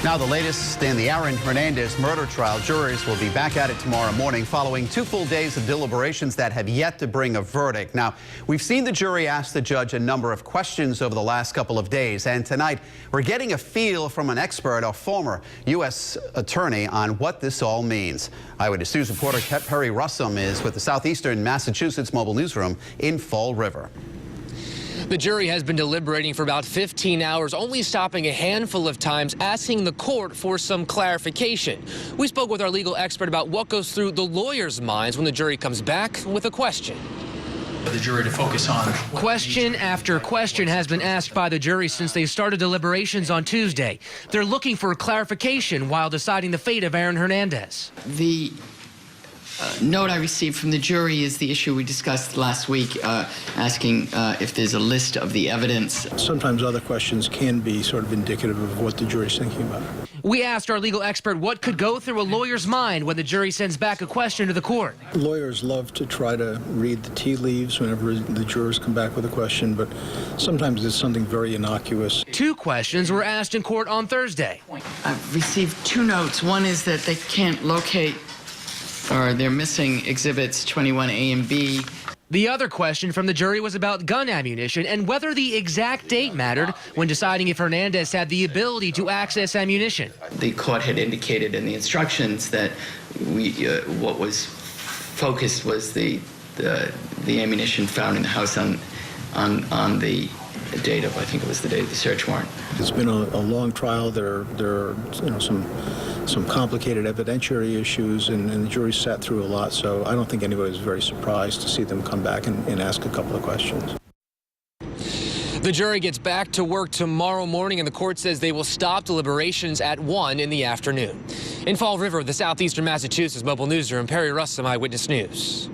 Now the latest in the Hernandez murder trial. Juries will be back at it tomorrow morning following 2 full days of deliberations that have yet to bring a verdict. Now, we've seen the jury ask the judge a number of questions over the last couple of days, and tonight we're getting a feel from an expert, a former U.S. attorney, on what this all means. Eyewitness News reporter Perry Russum is with the Southeastern Massachusetts Mobile Newsroom in Fall River. The jury has been deliberating for about 15 hours, only stopping a handful of times, asking the court for some clarification. We spoke with our legal expert about what goes through the lawyers' minds when the jury comes back with a question. The jury to focus on. Question after question has been asked by the jury since they started deliberations on Tuesday. They're looking for clarification while deciding the fate of Aaron Hernandez. The note I received from the jury is the issue we discussed last week, asking if there's a list of the evidence. Sometimes other questions can be sort of indicative of what the jury's thinking about. We asked our legal expert what could go through a lawyer's mind when the jury sends back a question to the court. Lawyers love to try to read the tea leaves whenever the jurors come back with a question, but sometimes it's something very innocuous. 2 questions were asked in court on Thursday. I've received 2 notes. One is that they can't locate, or they're missing exhibits 21A and B. The other question from the jury was about gun ammunition and whether the exact date mattered when deciding if Hernandez had the ability to access ammunition. The court had indicated in the instructions that what was focused was the ammunition found in the house on the date of, I think it was the date of the search warrant. It's been a long trial. There are some complicated evidentiary issues, and the jury sat through a lot, so I don't think anybody was very surprised to see them come back and ask a couple of questions. The jury gets back to work tomorrow morning, and the court says they will stop deliberations at 1 in the afternoon. In Fall River, the Southeastern Massachusetts Mobile Newsroom, Perry Russum, Eyewitness News.